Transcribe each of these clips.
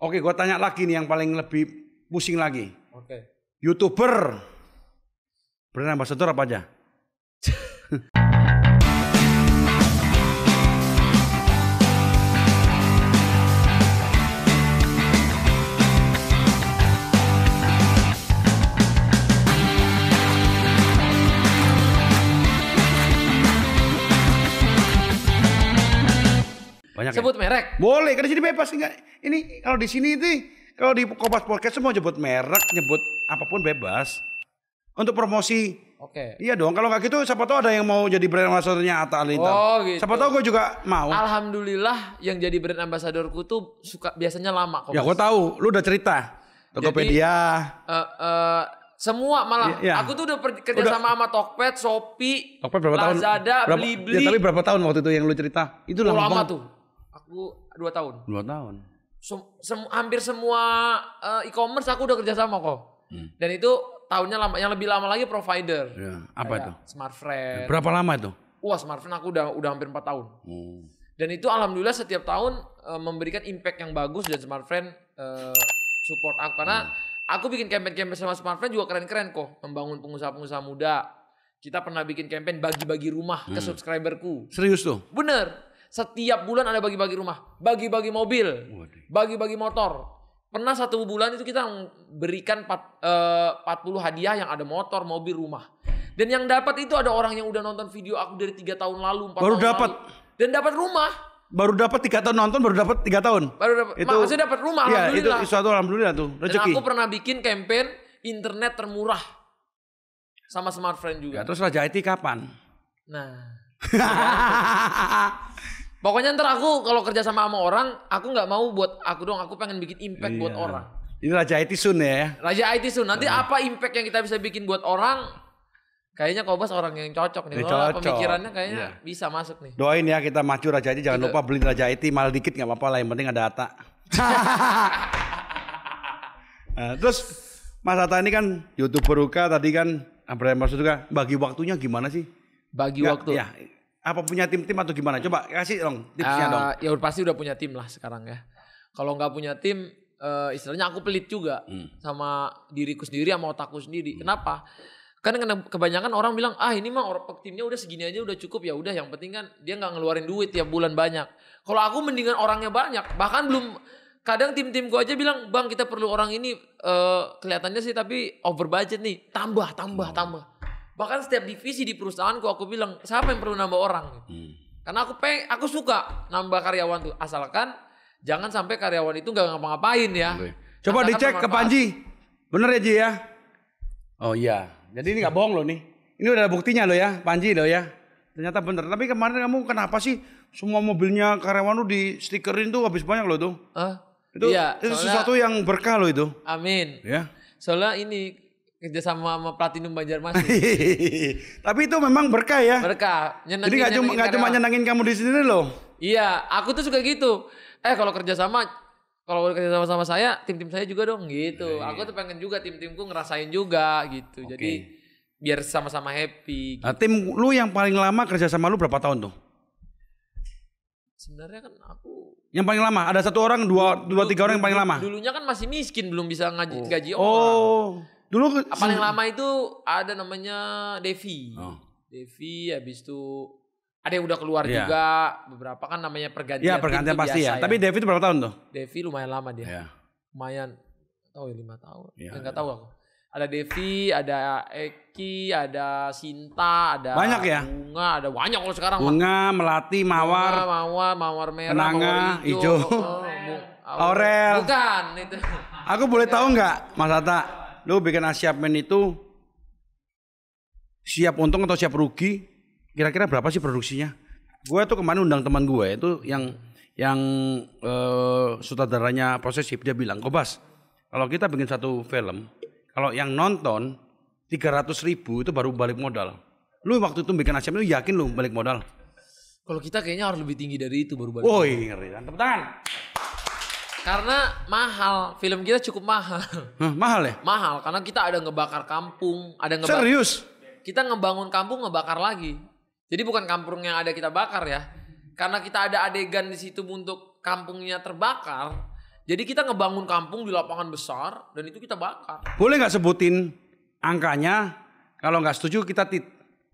Oke, gue tanya lagi nih yang paling lebih pusing lagi. Oke. YouTuber brand ambassador apa aja? Banyak Sebut merek. Boleh, kan di sini bebas enggak? Ini kalau di sini itu kalau di Kompas Podcast semua nyebut merek, nyebut apapun bebas. Untuk promosi. Oke. Iya dong, kalau nggak gitu siapa tahu ada yang mau jadi brand ambassadornya Atta Halilintar. Oh gitu. Siapa tahu gue juga mau. Alhamdulillah yang jadi brand ambassadorku tuh biasanya lama kok. Ya gue tahu, lu udah cerita. Tokopedia. Semua malah. Iya. Aku tuh udah kerja sama Tokped, Shopee, Tokped berapa tahun? Lazada, Blibli. Ya, tapi berapa tahun waktu itu yang lu cerita? Itu lama tuh. Aku 2 tahun. 2 tahun. Hampir semua e-commerce aku udah kerja sama kok. Dan itu tahunnya lama. Yang lebih lama lagi provider. Ya, apa itu? Smartfriend. Berapa lama itu? Wah, Smartfriend aku udah hampir 4 tahun. Dan itu alhamdulillah setiap tahun memberikan impact yang bagus dan Smartfriend support aku. Karena aku bikin campaign-campaign sama Smartfriend juga keren-keren kok. Membangun pengusaha-pengusaha muda. Kita pernah bikin campaign bagi-bagi rumah ke subscriberku. Serius tuh? Bener. Setiap bulan ada bagi-bagi rumah. Bagi-bagi mobil. Bagi-bagi motor. Pernah 1 bulan itu kita berikan 40 hadiah yang ada motor, mobil, rumah. Dan yang dapat itu ada orang yang udah nonton video aku dari 3 tahun lalu, 4 baru tahun dapat. lalu. Dan dapat rumah. Baru dapat 3 tahun nonton, baru dapat 3 tahun. Baru dapat. Maksudnya dapat rumah, ya, alhamdulillah. Itu suatu alhamdulillah tuh, rezeki. Dan aku pernah bikin campaign internet termurah sama Smartfriend juga. Ya, terus Raja IT kapan? Nah. Pokoknya ntar aku kalau kerja sama orang, aku nggak mau buat aku dong, aku pengen bikin impact buat orang. Ini Raja IT Sun ya. Raja IT Sun. Nanti apa impact yang kita bisa bikin buat orang? Kayaknya Kobas orang yang cocok nih. Kalau pemikirannya kayaknya bisa masuk nih. Doain ya kita maju Raja IT, jangan lupa beli Raja IT, mahal dikit nggak apa-apa lah, yang penting ada Atta. Nah, terus Mas Atta ini kan YouTuber Uka tadi kan, brand ambassador juga, bagi waktunya gimana sih? Bagi waktu. Ya, apa punya tim-tim atau gimana? Coba kasih dong tipsnya dong. Ya pasti udah punya tim lah sekarang ya. Kalau nggak punya tim, istilahnya aku pelit juga sama diriku sendiri, sama otakku sendiri. Kenapa? Kan kebanyakan orang bilang, ini mah timnya udah segini aja udah cukup, ya udah yang penting kan dia nggak ngeluarin duit tiap bulan banyak. Kalau aku mendingan orangnya banyak, bahkan belum. Kadang tim-timku aja bilang, bang kita perlu orang ini, kelihatannya sih tapi over budget nih, tambah. Bahkan setiap divisi di perusahaanku aku bilang, siapa yang perlu nambah orang? Karena aku suka nambah karyawan tuh, asalkan jangan sampai karyawan itu nggak ngapa-ngapain ya. Coba dicek ke Panji, bener ya Ji ya? Oh iya, jadi ini nggak bohong loh nih. Ini udah ada buktinya loh ya, Panji loh ya. Ternyata bener. Tapi kemarin kamu kenapa sih semua mobilnya karyawan lu di stikerin tuh habis banyak loh tuh? Itu sesuatu yang berkah loh itu. Amin. Ya. Soalnya ini kerja sama Platinum Banjarmasin. Tapi itu memang berkah ya. Berkah. Jadi nggak cuma nyenangin kamu di sini loh. Iya, aku tuh suka gitu. Kalau kerja sama sama saya, tim-tim saya juga dong gitu. Aku tuh pengen juga tim-timku ngerasain juga gitu. Jadi biar sama-sama happy. Gitu. Nah, tim lu yang paling lama kerja sama lu berapa tahun tuh? Sebenarnya kan aku yang paling lama ada 1 orang, 2, 3 orang yang paling lama. Dulunya kan masih miskin, belum bisa gaji orang. Dulu paling lama itu ada namanya Devi. Devi, habis itu ada yang udah keluar juga, beberapa kan namanya pergantian. Iya, pergantian pasti ya. Tapi Devi itu berapa tahun tuh? Devi lumayan lama dia. Ya. Lumayan, tahu ya 5 tahun. Enggak tahu aku. Ada Devi, ada Eki, ada Sinta, ada banyak ya? Bunga, ada banyak kalau sekarang. Bunga, Melati, Mawar, Mawar merah, Kenanga, Mawar hijau. Aurel. Bukan itu. Aku boleh tahu nggak, Mas Atta, lu bikin Asiamen itu siap untung atau siap rugi? Kira-kira berapa sih produksinya? Gue tuh kemarin undang teman gue itu yang sutradaranya Posesif, dia bilang, Kobas, kalau kita bikin satu film, kalau yang nonton 300.000 itu baru balik modal. Lu waktu itu bikin Asiamen, lu yakin lu balik modal? Kalau kita kayaknya harus lebih tinggi dari itu baru balik. Woi, ngeri. Tepuk tangan. Karena mahal, film kita cukup mahal. Mahal ya? Mahal, karena kita ada ngebakar kampung, Serius? Kita ngebangun kampung, ngebakar lagi. Jadi bukan kampung yang ada kita bakar ya. Karena kita ada adegan di situ untuk kampungnya terbakar. Jadi kita ngebangun kampung di lapangan besar dan itu kita bakar. Boleh nggak sebutin angkanya? Kalau nggak setuju kita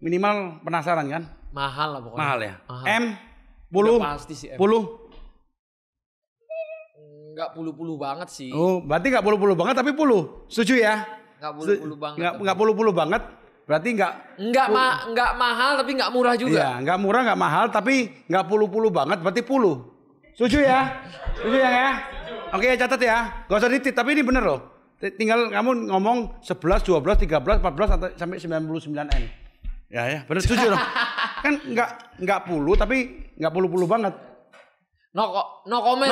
minimal penasaran kan? Mahal lah pokoknya. Mahal ya. Mahal. M, puluh, Udah pasti sih M. puluh. Nggak puluh-puluh banget sih. Oh, berarti nggak puluh-puluh banget tapi puluh. Setuju ya? Nggak puluh-puluh banget. Nggak puluh-puluh banget. Berarti nggak mahal tapi nggak murah juga. Iya, nggak murah nggak mahal tapi nggak puluh-puluh banget berarti puluh. Setuju ya? Setuju ya? Oke, catat ya. Gak usah ditit tapi ini bener loh. Tinggal kamu ngomong 11, 12, 13, 14 atau sampai 99 N. Ya, bener setuju loh. Kan nggak puluh tapi nggak puluh-puluh banget. No comment.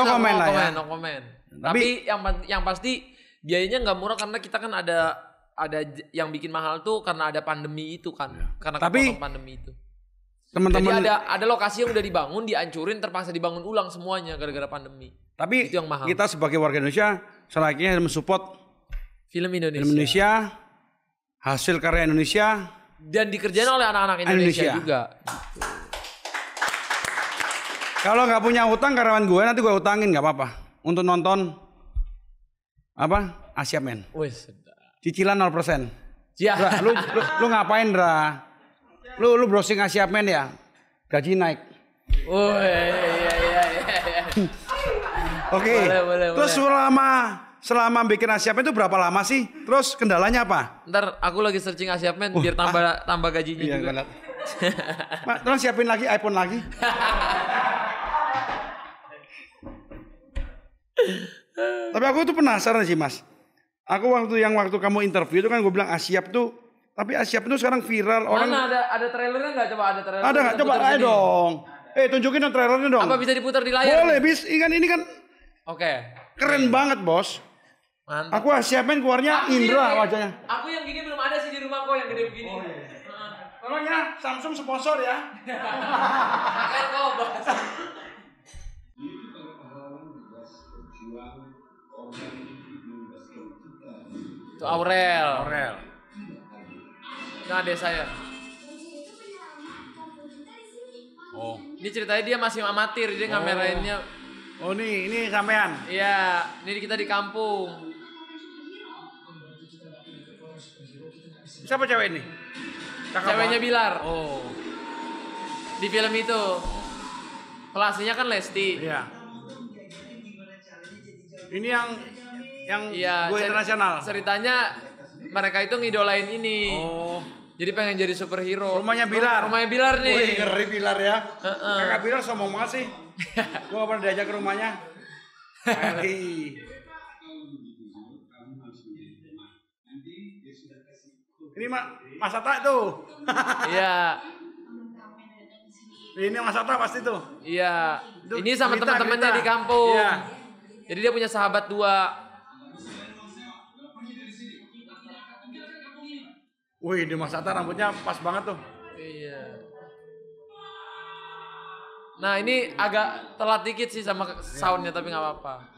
Tapi yang pasti biayanya nggak murah karena kita kan ada yang bikin mahal tuh karena ada pandemi itu kan. Karena kepotong pandemi itu. Teman-teman, jadi ada lokasi yang udah dibangun, dihancurin, terpaksa dibangun ulang semuanya gara-gara pandemi. Tapi itu yang mahal. Kita sebagai warga Indonesia selayaknya mensupport film Indonesia, hasil karya Indonesia, dan dikerjain oleh anak-anak Indonesia juga. Kalau nggak punya utang karyawan gue nanti gue utangin nggak apa-apa untuk nonton Asia Men. Wes, cicilan 0%. Ya. Dra, lu ngapain Dra? Lu browsing Asia Men ya, gaji naik. Oh iya. Oke. Terus selama bikin Asia Men itu berapa lama sih? Terus kendalanya apa? Ntar aku lagi searching Asia Men biar tambah gajinya iya, juga. Terus siapin lagi iPhone lagi. Tapi aku tuh penasaran sih Mas. Aku waktu kamu interview itu kan gue bilang Asyap tuh, tapi Asyap itu sekarang viral orang. Mana ada trailernya nggak? Coba ada trailer. Ada nggak? Coba ayo dong. Tunjukin dong trailernya dong. Apa bisa diputar di layar? Boleh, ini kan. Oke. Keren banget bos. Mantap. Aku Asyapin keluarnya Indra wajahnya. Aku yang gini belum ada sih di rumahku yang gede begini. Oh, iya. Tolong ya Samsung sponsor ya. Pakai kok bos. Itu Aurel. Nah, adik saya. Oh. Ini ceritanya dia masih amatir, dia ngamerainnya. Oh ini sampean. Iya, ini kita di kampung. Siapa cewek ini? Ceweknya Bilar. Oh. Di film itu. Kelasnya kan Lesti. Iya. Ini yang iya, gue internasional. Ceritanya mereka itu ngidolain ini. Oh. Jadi pengen jadi superhero. Rumahnya Bilar nih. Wih, ngeri Bilar ya. Kakak Bilar sombong banget sih. Gue gak pernah diajak ke rumahnya. Ini Mas Atta tuh. Iya. Ini Mas Atta pasti tuh. Iya. Ini sama teman-temannya di kampung. Iya. Jadi dia punya sahabat 2. Wih, di Mas Atta rambutnya pas banget tuh. Iya. Nah ini agak telat dikit sih sama soundnya tapi nggak apa-apa.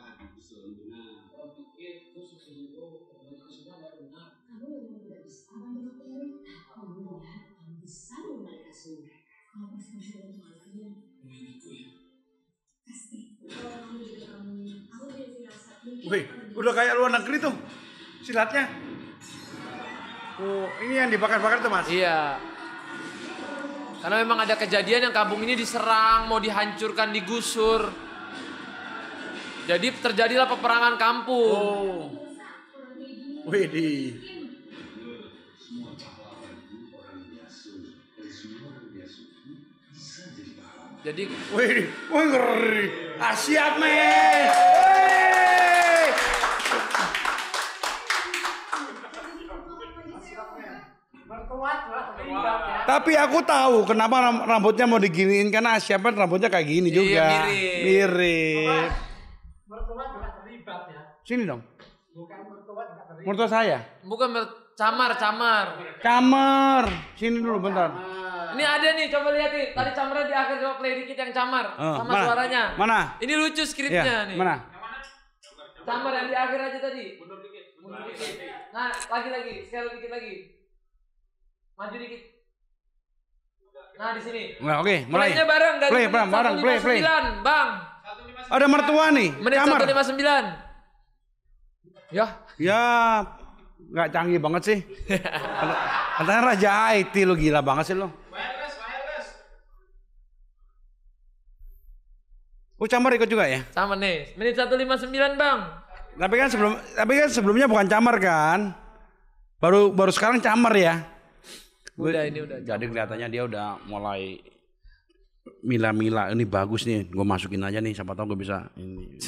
Wih, udah kayak luar negeri tuh silatnya. Oh, ini yang dibakar-bakar tuh Mas? Iya. Karena memang ada kejadian yang kampung ini diserang, mau dihancurkan, digusur. Jadi terjadilah peperangan kampung. Oh. Widih. Jadi wih ngeri. Siap men. Tapi aku tahu kenapa rambutnya mau diginiin karena siapa rambutnya kayak gini juga. Mirip. Mertua juga terlibat ya. Sini dong. Bukan mertua juga terlibat. Mertua saya. bukan camar. Camar. Sini dulu bentar. Ini ada nih, coba lihat nih. Tadi camarnya di akhir, coba play dikit yang camar sama mana? suaranya. Mana? Ini lucu skripnya Ya, nih. mana? Camar yang di akhir aja tadi. Mundur dikit. Nah, lagi. Sekali dikit lagi. Maju dikit. Nah, di sini. Nah, oke, mulai. Playnya bareng dari play. 159, Bang. Ada mertua nih. Menit Camar. 1:59. Ya. Ya nggak canggih banget sih. Katanya Raja IT lu gila banget sih lu. Oh Camar ikut juga ya? Sama nih. Menit 1:59 Bang. Tapi kan sebelumnya bukan Camar kan? Baru sekarang Camar ya? Udah ini udah. Jadi kelihatannya dia udah mulai mila-mila. Ini bagus nih, gue masukin aja nih. Siapa tahu gue bisa. Ini.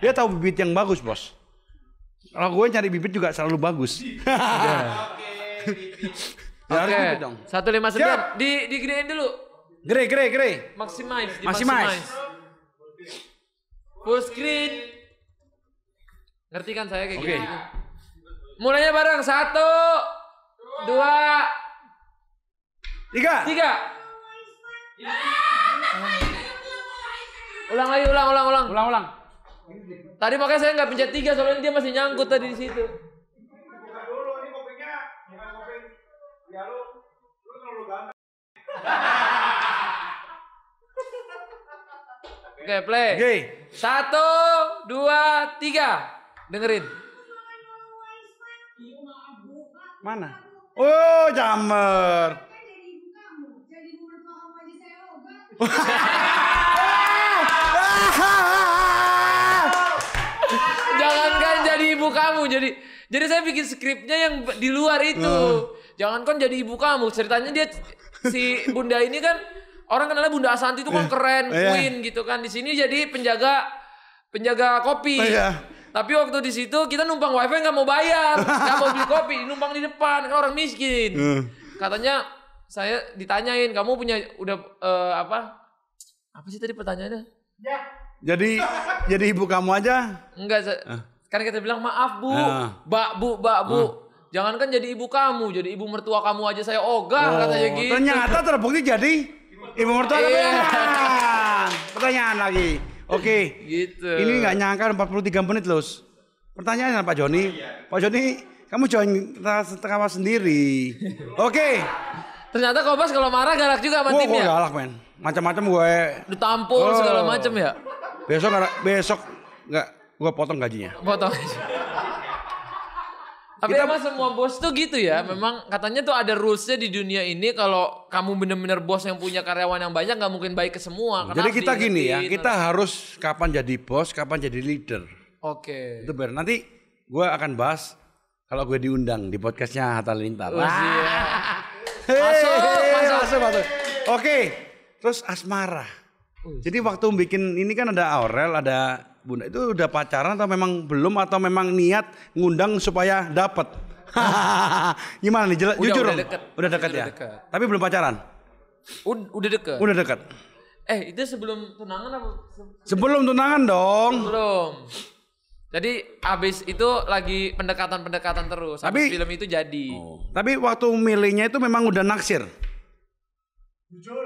Dia tahu bibit yang bagus bos. Kalau gue cari bibit juga selalu bagus. Oke. 1:59. Digedein dulu. Gere. Maximize. Full screen. Ngerti kan saya kayak Oke. gitu. Mulainya bareng 1, 2, 3. Ulang lagi, ulang. Tadi makanya saya nggak pencet 3 soalnya dia masih nyangkut tadi di situ. Oke, play. Oke. 1, 2, 3. Dengerin. Mana? Oh, Camar. Jangankan jadi ibu kamu, jadi saya bikin skripnya yang di luar itu. Jangankan jadi ibu kamu, ceritanya dia si Bunda ini kan orang kenalnya Bunda Asanti itu kan keren, queen gitu kan. Di sini jadi penjaga kopi. Tapi waktu di situ kita numpang wifi nggak mau bayar, nggak mau beli kopi, numpang di depan kan orang miskin. Katanya saya ditanyain, kamu punya udah apa sih tadi pertanyaannya? Jadi ibu kamu aja? Enggak, kan kita bilang maaf bu, mbak bu. Jangankan jadi ibu kamu, jadi ibu mertua kamu aja saya ogah katanya gitu. Ternyata terbukti jadi ibu mertua. Pertanyaan lagi. Oke. Gitu. Ini nggak nyangka 43 menit loh. Pertanyaannya Pak Joni. Pak Joni, kamu join tertawa sendiri. Oke. Ternyata Kobas kalau marah galak juga sama timnya. Gue galak men. Macam-macam gue. Ditampol segala macam ya. Besok nggak gue potong gajinya. Potong. Tapi emang semua bos tuh gitu ya. Memang katanya tuh ada rulesnya di dunia ini. Kalau kamu bener-bener bos yang punya karyawan yang banyak, nggak mungkin baik ke semua. Jadi kita gini ya, kita harus kapan jadi bos, kapan jadi leader. Oke. Itu benar. Nanti gue akan bahas kalau gue diundang di podcastnya Hatta Lintar. Masuk. Oke. Terus asmara. Jadi waktu bikin ini kan ada Aurel, ada Bunda, itu udah pacaran atau memang belum, atau memang niat ngundang supaya dapet? Gimana nih? Jujur dong. Udah deket ya? Deket. Tapi belum pacaran? Udah deket. Udah deket. Itu sebelum tunangan apa? Sebelum tunangan dong. Belum. Jadi abis itu lagi pendekatan terus. Abis film itu jadi. Tapi waktu milihnya itu memang udah naksir?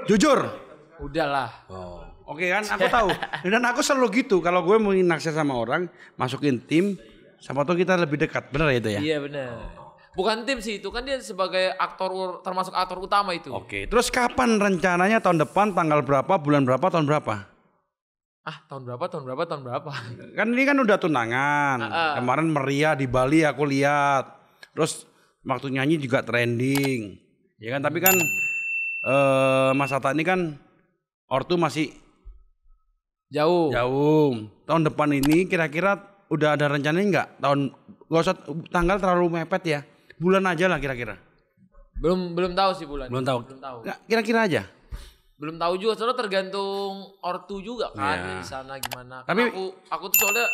Jujur? Udahlah. Oke kan, aku tahu. Dan aku selalu gitu. Kalau gue mau naksir sama orang, masukin tim, siapa tahu kita lebih dekat. Bener ya itu ya? Iya bener. Bukan tim sih, itu kan dia sebagai aktor, termasuk aktor utama itu. Oke, terus kapan rencananya, tahun depan, tanggal berapa, bulan berapa, tahun berapa? Tahun berapa? Kan ini kan udah tunangan. Kemarin meriah di Bali aku lihat. Terus waktu nyanyi juga trending. Ya kan, tapi kan Mas Hatta ini kan ortu masih jauh. Tahun depan ini kira-kira udah ada rencananya nggak? Gak usah tanggal terlalu mepet ya. Bulan aja lah kira-kira. Belum tahu sih bulan. Belum tahu. Nah, kira-kira aja. Belum tahu juga, soalnya tergantung ortu juga kan di sana gimana. Tapi aku tuh soalnya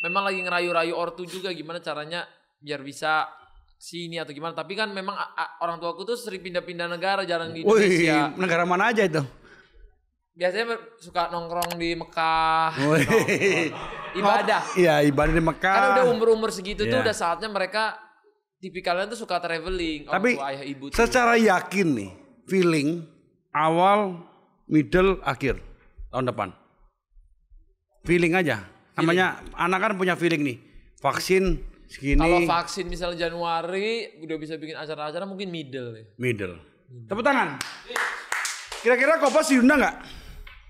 memang lagi ngerayu-rayu ortu juga gimana caranya biar bisa sini atau gimana. Tapi kan memang orang tuaku tuh sering pindah-pindah negara, jarang di Indonesia. Negara mana aja itu? Biasanya suka nongkrong di Mekah. Ibadah. Iya, ibadah di Mekah. Kan udah umur-umur segitu tuh udah saatnya mereka tipikalnya tuh suka traveling. Tapi ayah ibu tuh. Secara yakin nih, feeling awal, middle, akhir tahun depan. Feeling aja. Namanya anak kan punya feeling nih. Vaksin segini. Kalau vaksin misalnya Januari udah bisa bikin acara-acara mungkin middle. Tepuk tangan. Kira-kira Kompas diundang nggak?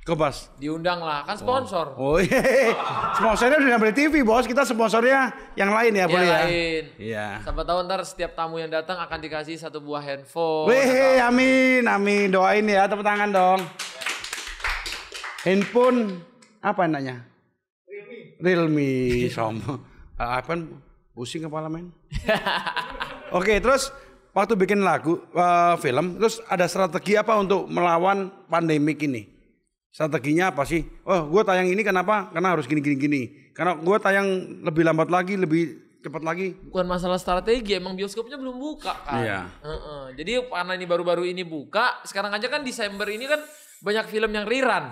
Kobas. Diundang lah, kan sponsor. Oh iya. Sponsornya udah beli TV, Bos. Kita sponsornya yang lain ya, boleh ya? Lain. Iya. Siapa tahu ntar setiap tamu yang datang akan dikasih 1 buah handphone. Wih, amin, amin. Doain ya, tepuk tangan dong. Handphone apa enaknya? Realme. Sombong. iPhone pusing kepala men. Oke, terus waktu bikin lagu, film, terus ada strategi apa untuk melawan pandemik ini? Strateginya apa sih? Oh, gue tayang ini kenapa? Karena harus gini. Karena gue tayang lebih lambat lagi, lebih cepat lagi. Bukan masalah strategi, emang bioskopnya belum buka kan. Iya. Jadi karena ini baru-baru ini buka, sekarang aja kan Desember ini kan banyak film yang rerun.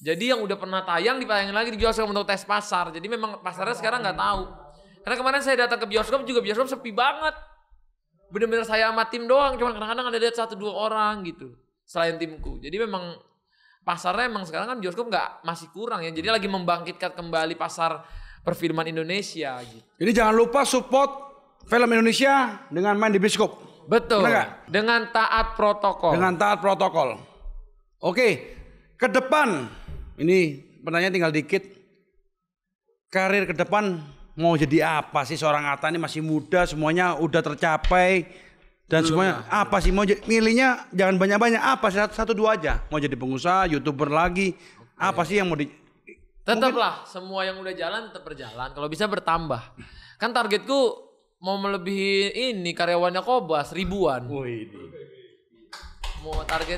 Jadi yang udah pernah tayang dipayangin lagi di bioskop untuk tes pasar. Jadi memang pasarnya sekarang nggak tahu. Karena kemarin saya datang ke bioskop juga bioskop sepi banget. Bener-bener saya sama tim doang, cuma kadang-kadang ada lihat 1-2 orang gitu. Selain timku. Jadi memang pasarnya emang sekarang kan bioskop masih kurang ya. Jadi lagi membangkitkan kembali pasar perfilman Indonesia gitu. Jadi jangan lupa support film Indonesia dengan main di bioskop. Betul. Benar nggak? Dengan taat protokol. Dengan taat protokol. Oke, ke depan ini pertanyaan tinggal dikit. Karir ke depan mau jadi apa sih seorang Atta ini masih muda, semuanya udah tercapai. Dan semuanya apa sih mau milihnya jangan banyak-banyak, apa sih 1-2 aja. Mau jadi pengusaha, YouTuber lagi. Apa sih yang mau Tetaplah semua yang udah jalan tetap berjalan. Kalau bisa bertambah. Kan targetku mau melebihi ini karyawannya Kobas ribuan. Wih. Mau target.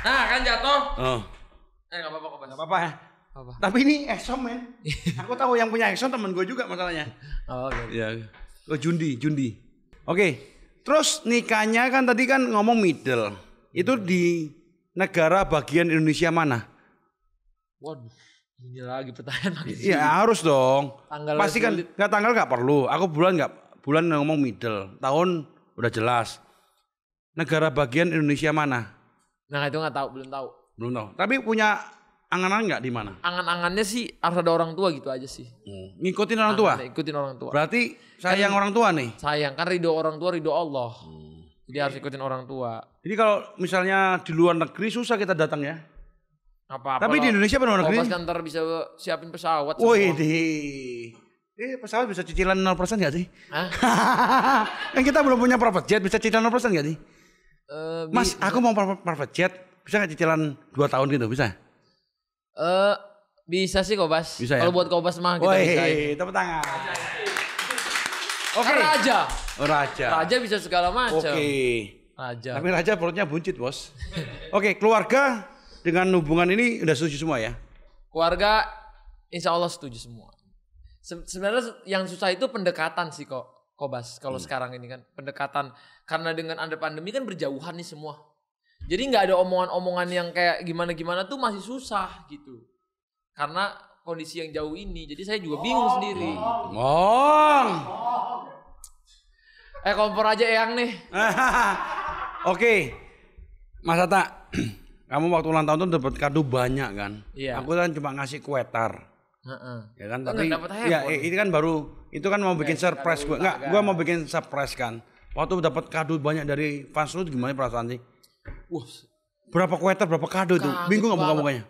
Nah, kan jatuh. Oh. Enggak apa-apa Kobas. Enggak apa-apa ya. Apa? Tapi ini Exxon men. Aku tahu yang punya Exxon temen gue juga masalahnya. Oh, gitu. Iya. Oh, Jundi. Oke. Terus nikahnya kan tadi kan ngomong middle. Itu di negara bagian Indonesia mana? Waduh, ini lagi pertanyaan lagi. Iya harus dong. Tanggal Pasti kan nggak tanggal nggak perlu. Aku bulan ngomong middle. Tahun udah jelas. Negara bagian Indonesia mana? Nah itu nggak tahu, belum tahu. Belum tahu. Tapi punya angan-angan nggak di mana? Angan-angannya sih harus ada orang tua gitu aja sih. Ngikutin orang tua. Ikutin orang tua. Berarti sayang orang tua nih. Sayang kan ridho orang tua ridho Allah. Jadi harus ikutin orang tua. Jadi kalau misalnya di luar negeri susah kita datang ya. Apa-apa. Tapi di Indonesia luar negeri. Kobas kan ntar bisa siapin pesawat. Wih pesawat bisa cicilan 0% nggak sih? Hah? Kan kita belum punya private jet, bisa cicilan 0% nggak sih? Mas, aku mau private jet, bisa nggak cicilan 2 tahun gitu, bisa? Bisa sih Kobas. Bisa ya? Kalau buat Kobas mah kita bisa. Tepuk tangan. Oke. Raja. Oh, raja. Raja bisa segala macam. Oke. Raja. Tapi raja perutnya buncit, Bos. Oke, keluarga dengan hubungan ini udah setuju semua ya? Keluarga insya Allah setuju semua. Sebenarnya yang susah itu pendekatan sih Kobas. Kalau sekarang ini kan pendekatan. Karena dengan ada pandemi kan berjauhan nih semua. Jadi nggak ada omongan-omongan yang kayak gimana-gimana tuh masih susah gitu. Karena kondisi yang jauh ini. Jadi saya juga bingung sendiri. Kompor aja Eyang nih. Oke. Mas Atta, kamu waktu ulang tahun tuh dapat kado banyak kan? Iya. Aku kan cuma ngasih kue tar. Ya kan, tapi ya ini kan baru itu kan mau bikin surprise gue. Enggak, gue mau bikin surprise kan. Waktu dapat kado banyak dari fans lu gimana perasaan sih? Berapa kue tar, berapa kado itu? Bingung enggak buka-bukanya?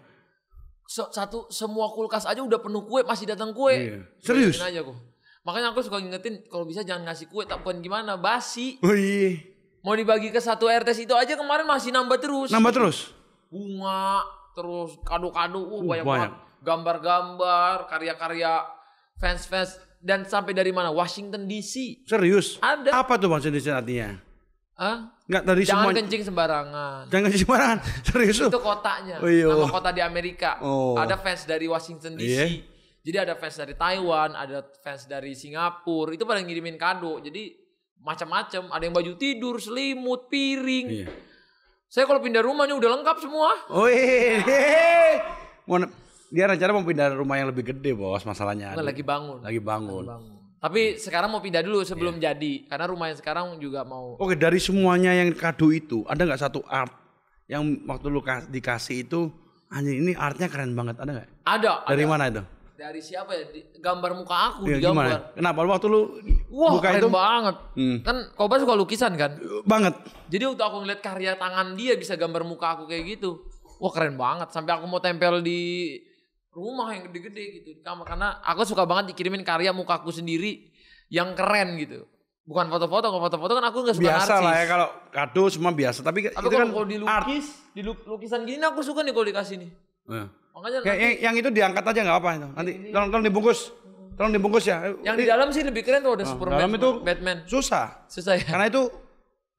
Semua kulkas aja udah penuh kue, masih datang kue. Iya. Serius? Aja kok. Makanya aku suka ngingetin kalau bisa jangan ngasih kue, tak bukan gimana, basi. Oh iya. Mau dibagi ke satu RT itu aja kemarin masih nambah terus. Nambah terus? Bunga, terus kado-kado, banyak banget. Gambar-gambar, karya-karya fans-fans. Dan sampai dari mana? Washington DC. Serius? Ada. Apa tuh Washington DC artinya? Hah? Enggak dari semua. Jangan kencing sembarangan. Jangan kencing sembarangan. Serius? Itu kotanya. Oh, iya. Nama kota di Amerika. Oh. Ada fans dari Washington DC. Iya. Jadi ada fans dari Taiwan, ada fans dari Singapura. Itu pada ngirimin kado. Jadi macam-macam. Ada yang baju tidur, selimut, piring. Iya. Saya kalau pindah rumahnya udah lengkap semua. Oh iya. Dia rencana mau pindah rumah yang lebih gede, Bos, masalahnya. Nggak, lagi bangun. Lagi bangun. Tapi sekarang mau pindah dulu sebelum jadi. Karena rumah yang sekarang juga mau. Oke, dari semuanya yang kado itu, ada nggak satu art yang waktu lu dikasih itu, anjing ini artnya keren banget, ada nggak? Ada. Dari mana itu? Dari siapa ya? Gambar muka aku Ya, digambar. gimana? Kenapa waktu lu Wah, buka keren itu? banget. Kan Kobas suka lukisan kan? Banget. Jadi waktu aku ngeliat karya tangan dia bisa gambar muka aku kayak gitu. Wah keren banget. Sampai aku mau tempel di rumah yang gede-gede gitu. Karena aku suka banget dikirimin karya mukaku sendiri yang keren gitu. Bukan foto-foto. Kalau foto-foto kan aku gak suka Biasa narsis. lah ya kalau kado semua biasa. Tapi itu kan kalau dilukis, lukisan gini aku suka nih kalau dikasih nih. Makanya yang itu diangkat aja nggak apa itu. Nanti tolong dibungkus. Tolong dibungkus ya. yang di dalam sih lebih keren tuh ada Superman, dalam itu Batman. susah. Susah ya? Karena itu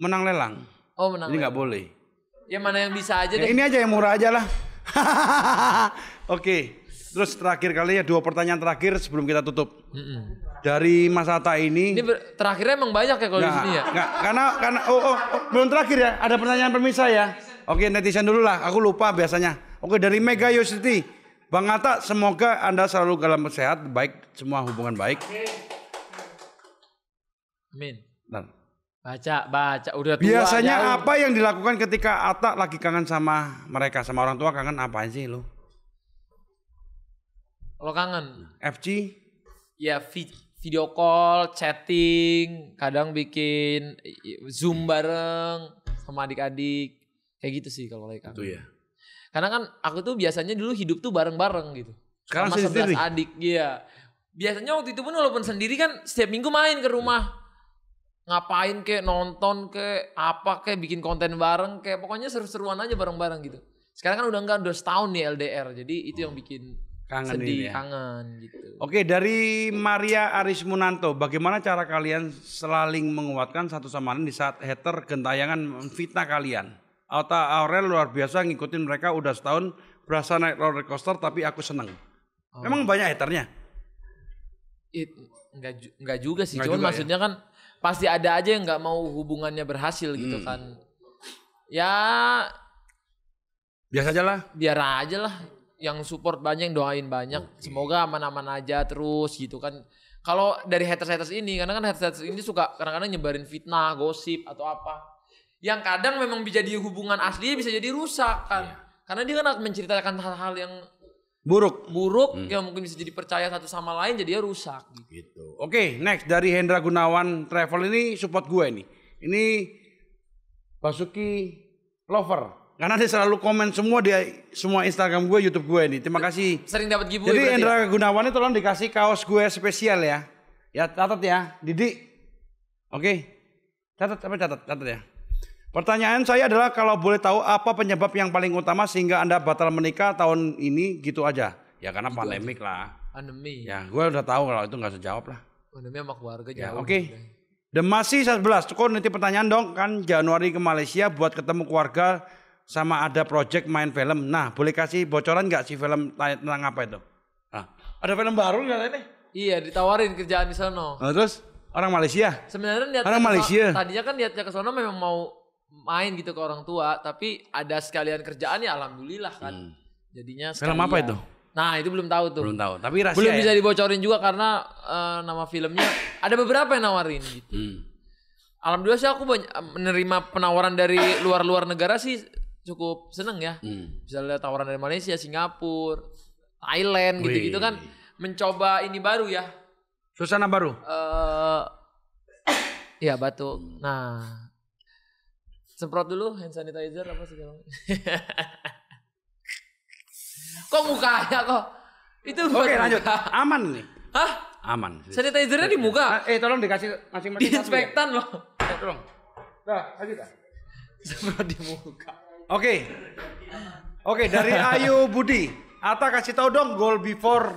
menang lelang. Oh menang. Jadi nggak boleh. Ya mana yang bisa aja deh. Ini aja yang murah aja lah. Oke. Terus terakhir kali ya 2 pertanyaan terakhir sebelum kita tutup. Dari Mas Atta ini. Terakhirnya emang banyak ya kalau di sini ya? Nggak, karena belum terakhir ya. Ada pertanyaan pemirsa ya. Oke, netizen dulu lah. Aku lupa biasanya. Oke, dari Mega Yositi. Bang Atta, semoga Anda selalu dalam sehat, baik, semua hubungan baik. Amin. Bentar. Baca, udah tua. Biasanya jauh. apa yang dilakukan ketika Atta lagi kangen sama mereka, sama orang tua kangen apaan sih lu? Kalau kangen? FC? Ya video call, chatting, kadang bikin Zoom bareng sama adik-adik. Kayak gitu sih kalau lagi kangen. Itu ya. Karena kan aku tuh biasanya dulu hidup tuh bareng-bareng gitu. Sekarang sama 11 sendiri? adik, iya. Biasanya waktu itu pun walaupun sendiri kan setiap minggu main ke rumah. Ngapain kek, nonton kek, apa kek, bikin konten bareng kek. Pokoknya seru-seruan aja bareng-bareng gitu. Sekarang kan udah setahun nih LDR. Jadi itu yang bikin Kangen sedih, ini ya. kangen gitu. Oke, dari Maria Aris Munanto, bagaimana cara kalian saling menguatkan satu sama lain di saat hater gentayangan fitnah kalian? Atta Aurel luar biasa ngikutin mereka udah setahun, berasa naik roller coaster tapi aku seneng. Memang banyak haternya? Enggak juga sih, Enggak cuman juga, maksudnya kan pasti ada aja yang nggak mau hubungannya berhasil gitu kan. Ya Biasa aja lah. biar aja lah, yang support banyak, yang doain banyak. Semoga aman-aman aja terus gitu kan. Kalau dari haters ini, karena kan haters ini suka kadang-kadang nyebarin fitnah, gosip atau apa. Yang kadang memang bisa jadi hubungan asli bisa jadi rusak kan. Karena dia kan menceritakan hal-hal yang Buruk. yang mungkin bisa jadi percaya satu sama lain jadi rusak gitu. Oke, next dari Hendra Gunawan Travel ini support gue nih. Ini Basuki Lover. Karena dia selalu komen semua Instagram gue, YouTube gue nih. Terima kasih. Sering dapat giveaway. Jadi berarti Hendra ya? Gunawan ini tolong dikasih kaos gue spesial ya. Ya catat ya, Didi. Oke. Catat ya. Pertanyaan saya adalah kalau boleh tahu apa penyebab yang paling utama sehingga Anda batal menikah tahun ini gitu aja. Ya karena Gitu pandemik lah. Pandemi. Ya gue udah tahu kalau itu nggak usah jawab lah. Pandemi sama keluarga Ya jauh. oke. Demasi 11. Cukup nanti pertanyaan dong. Kan Januari ke Malaysia buat ketemu keluarga sama ada project main film. Nah boleh kasih bocoran nggak sih film tentang apa itu? Ada film baru nggak ini? Iya ditawarin kerjaan di sana. Nah, terus orang Malaysia? Sebenarnya niatnya Orang Malaysia. tadinya kan niatnya ke sana memang mau main gitu ke orang tua, tapi ada sekalian kerjaan ya alhamdulillah kan. Jadinya Film sekalian. apa itu? Nah itu belum tahu tuh. Belum tahu. Tapi rahasia Belum ya? bisa dibocorin juga karena nama filmnya ada beberapa yang nawarin gitu. Alhamdulillah sih aku banyak menerima penawaran dari luar negara sih cukup seneng ya. Bisa lihat tawaran dari Malaysia, Singapura, Thailand gitu-gitu kan. Mencoba ini baru ya. Suasana baru? Ya batuk. Nah. Semprot dulu hand sanitizer apa segala macam. Kok mukanya kok? Itu Oke lanjut. Aman nih. Hah? Aman. Sanitizernya di muka? Tolong dikasih masing-masing. Diinspektan loh. Tolong. Dah, lanjut. Semprot di muka. Oke, dari Ayu Budi. Atta kasih tahu dong goal before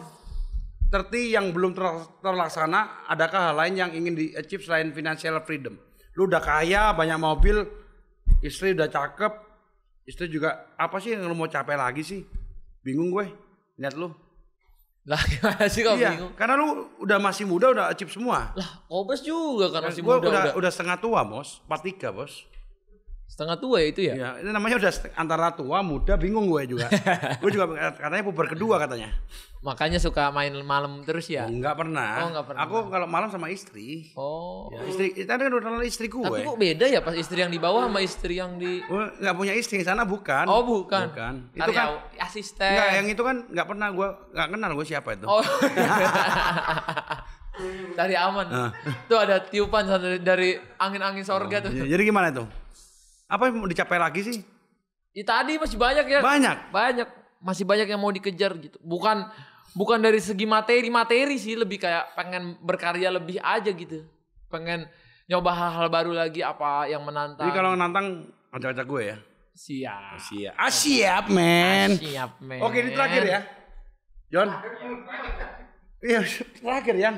30 yang belum terlaksana. Adakah hal lain yang ingin di-achieve selain financial freedom? Lu udah kaya, banyak mobil, istri udah cakep, istri juga apa sih yang lu mau capai lagi sih? Bingung gue, lihat lu. Lah gimana sih kok bingung? Karena lu udah masih muda udah achieve semua. Lah Kobes juga kan masih Gue muda udah setengah tua bos, 43 bos. Setengah tua ya itu ya? Iya, ini namanya udah antara tua muda, bingung gue juga. Gue juga katanya puber kedua katanya. Makanya suka main malam terus ya? Enggak pernah. Oh, enggak pernah. Aku kalau malam sama istri. Oh. Ya, istri, tadi kan udah istri gue. Tapi kok beda ya pas istri yang di bawah sama istri yang di... Gue nggak punya istri, sana bukan. Oh bukan. Itu kan asisten. enggak, yang itu kan nggak pernah gue nggak kenal gue siapa itu. Oh. Dari aman. Tuh ada tiupan dari angin-angin sorga tuh. Jadi gimana tuh? Apa yang mau dicapai lagi sih? Tadi masih banyak ya. Banyak. Masih banyak yang mau dikejar gitu. Bukan dari segi materi sih, lebih kayak pengen berkarya lebih aja gitu. Pengen nyoba hal-hal baru lagi apa yang menantang. Jadi kalau nantang ajak-ajak gue ya. Siap. Siap, men. Siap, men. Oke, ini terakhir ya. John. Iya, terakhir ya.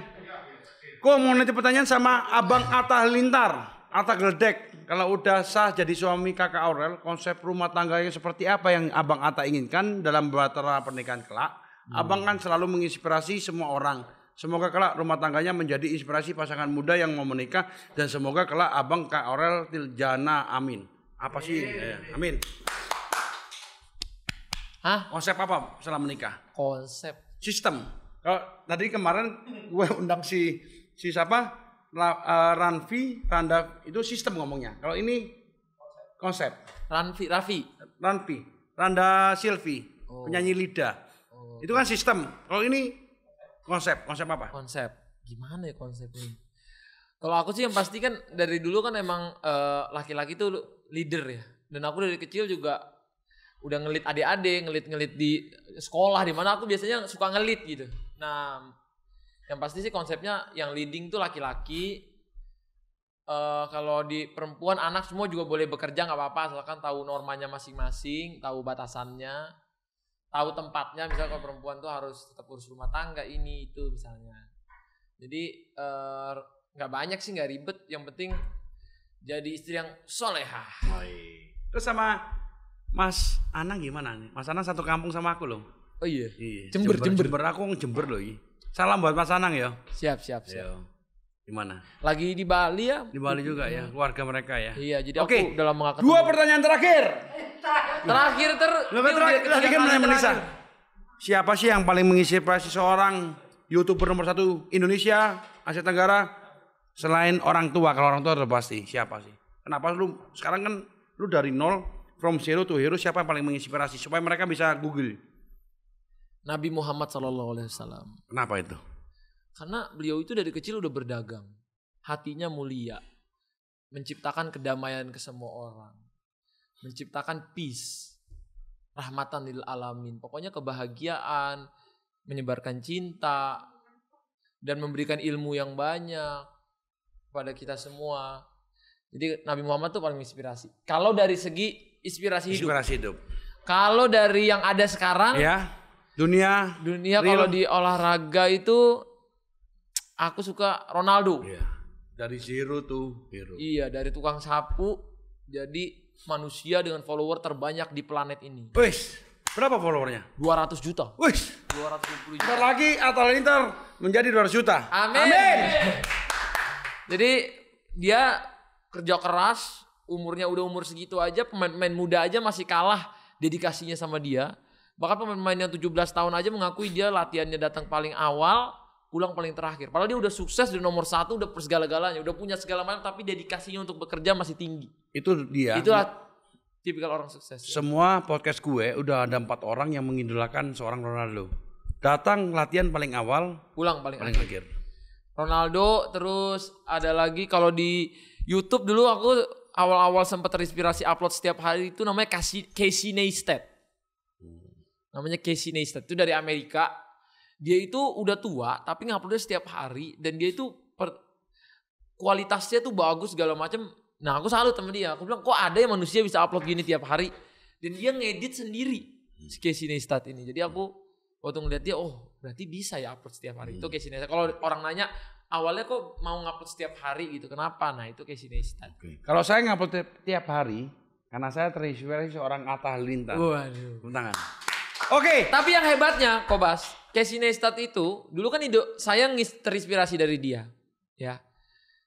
Gue mau nanti pertanyaan sama Abang Atta Halilintar, Atta Gledek. Kalau udah sah jadi suami Kakak Aurel, konsep rumah tangganya seperti apa yang Abang Atta inginkan dalam bahtera pernikahan kelak? Abang kan selalu menginspirasi semua orang. Semoga kelak rumah tangganya menjadi inspirasi pasangan muda yang mau menikah, dan semoga kelak Abang Kak Aurel Tiljana, amin. Apa sih? Amin. Hah? Konsep apa setelah menikah? Konsep. Sistem. Kalau tadi kemarin gue undang si siapa? Randa itu sistem ngomongnya. Kalau ini konsep. Raffi. Randa Silvi, penyanyi Lida. Itu kan sistem. Kalau ini konsep apa? Konsep. Gimana ya konsepnya? Kalau aku sih yang pasti kan dari dulu kan emang laki-laki tuh leader ya. Dan aku dari kecil juga udah ngelit adik-adik, ngelit di sekolah di mana aku biasanya suka ngelit gitu. Nah, yang pasti sih konsepnya yang leading tuh laki-laki. Kalau di perempuan anak semua juga boleh bekerja nggak apa-apa, asalkan tahu normanya masing-masing, tahu batasannya, tahu tempatnya. Misalnya kalau perempuan tuh harus tetap urus rumah tangga ini itu misalnya. Jadi nggak banyak sih, nggak ribet. Yang penting jadi istri yang solehah. Terus sama Mas Anang gimana nih? Mas Anang satu kampung sama aku loh. Oh iya. Jember. Aku Jember loh. Salam buat Mas Anang ya. Siap. Gimana? Lagi di Bali ya? Di Bali juga ya, keluarga mereka ya. Iya, jadi aku udah lama gak ketemu. 2 pertanyaan terakhir. Terakhir kan menisa. Siapa sih yang paling menginspirasi seorang YouTuber nomor 1 Indonesia, Asia Tenggara selain orang tua? Kalau orang tua udah pasti siapa sih? Kenapa lu sekarang kan lu dari nol, from zero to hero, siapa yang paling menginspirasi supaya mereka bisa Google? Nabi Muhammad SAW. Kenapa itu? Karena beliau itu dari kecil udah berdagang. Hatinya mulia. Menciptakan kedamaian ke semua orang. Menciptakan peace. Rahmatan lil alamin. Pokoknya kebahagiaan. Menyebarkan cinta. Dan memberikan ilmu yang banyak kepada kita semua. Jadi Nabi Muhammad tuh paling inspirasi. Kalau dari segi inspirasi hidup. Kalau dari yang ada sekarang. Ya. Dunia kalau di olahraga itu aku suka Ronaldo. Iya. Dari zero to hero. Iya, dari tukang sapu jadi manusia dengan follower terbanyak di planet ini. Wis, berapa followernya? 200 juta. Wis, 220 juta. Bentar lagi Atta Halilintar menjadi 200 juta. Amin. Jadi dia kerja keras, umurnya udah umur segitu aja, pemain-pemain muda aja masih kalah dedikasinya sama dia. Bahkan pemain yang 17 tahun aja mengakui dia latihannya datang paling awal, pulang paling terakhir. Padahal dia udah sukses, udah nomor 1, udah segala-galanya, udah punya segala macam, tapi dedikasinya untuk bekerja masih tinggi. Itu dia. Itulah tipikal orang sukses. Semua podcast gue udah ada 4 orang yang mengidolakan seorang Ronaldo. Datang latihan paling awal, pulang paling akhir. Ronaldo, terus ada lagi kalau di YouTube dulu aku awal-awal sempat terinspirasi upload setiap hari itu namanya Casey Neistat. Namanya Casey Neistat, itu dari Amerika. Dia itu udah tua tapi nguploadnya setiap hari dan dia itu kualitasnya tuh bagus segala macam. Nah, aku salut sama dia. Aku bilang kok ada ya manusia bisa upload gini tiap hari, dan dia ngedit sendiri si Casey Neistat ini. Jadi aku waktu ngeliat dia, oh berarti bisa ya upload setiap hari. Itu Casey Neistat. Kalau orang nanya awalnya kok mau ngupload setiap hari gitu, kenapa? Nah, itu Casey Neistat. Kalau saya ngupload tiap hari karena saya terinspirasi seorang Atta Halilintar. Waduh. Tangan. Oke. Tapi yang hebatnya, Kobas, Casey Neistat itu dulu kan saya terinspirasi dari dia, ya.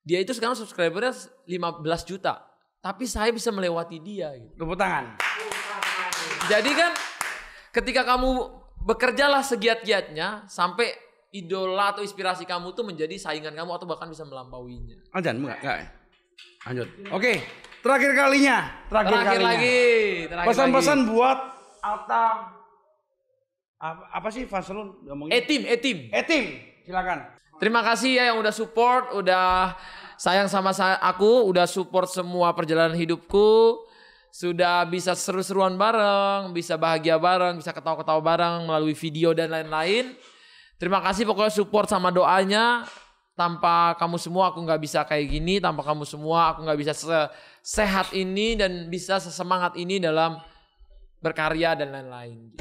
Dia itu sekarang subscribernya 15 juta, tapi saya bisa melewati dia. Gitu. Tepuk tangan. Jadi kan, ketika kamu bekerjalah segiat-giatnya sampai idola atau inspirasi kamu tuh menjadi saingan kamu atau bahkan bisa melampauinya. Ajan enggak. Lanjut. Oke, terakhir kalinya. Terakhir lagi. Pesan-pesan buat Atta. Apa sih Faslun ngomongnya? Etim. Silakan. Terima kasih ya yang udah support, udah sayang sama aku, udah support semua perjalanan hidupku. sudah bisa seru-seruan bareng, bisa bahagia bareng, bisa ketawa-ketawa bareng melalui video dan lain-lain. Terima kasih pokoknya support sama doanya. Tanpa kamu semua aku nggak bisa kayak gini. Tanpa kamu semua aku nggak bisa sehat ini dan bisa sesemangat ini dalam berkarya dan lain-lain.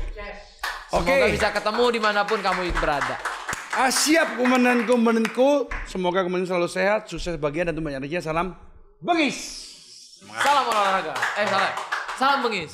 Semoga bisa ketemu dimanapun kamu berada. Siap komandanku. Semoga komandan selalu sehat, sukses, bahagia dan banyak rezeki. Salam Bengis. Salam olahraga. Salam Bengis.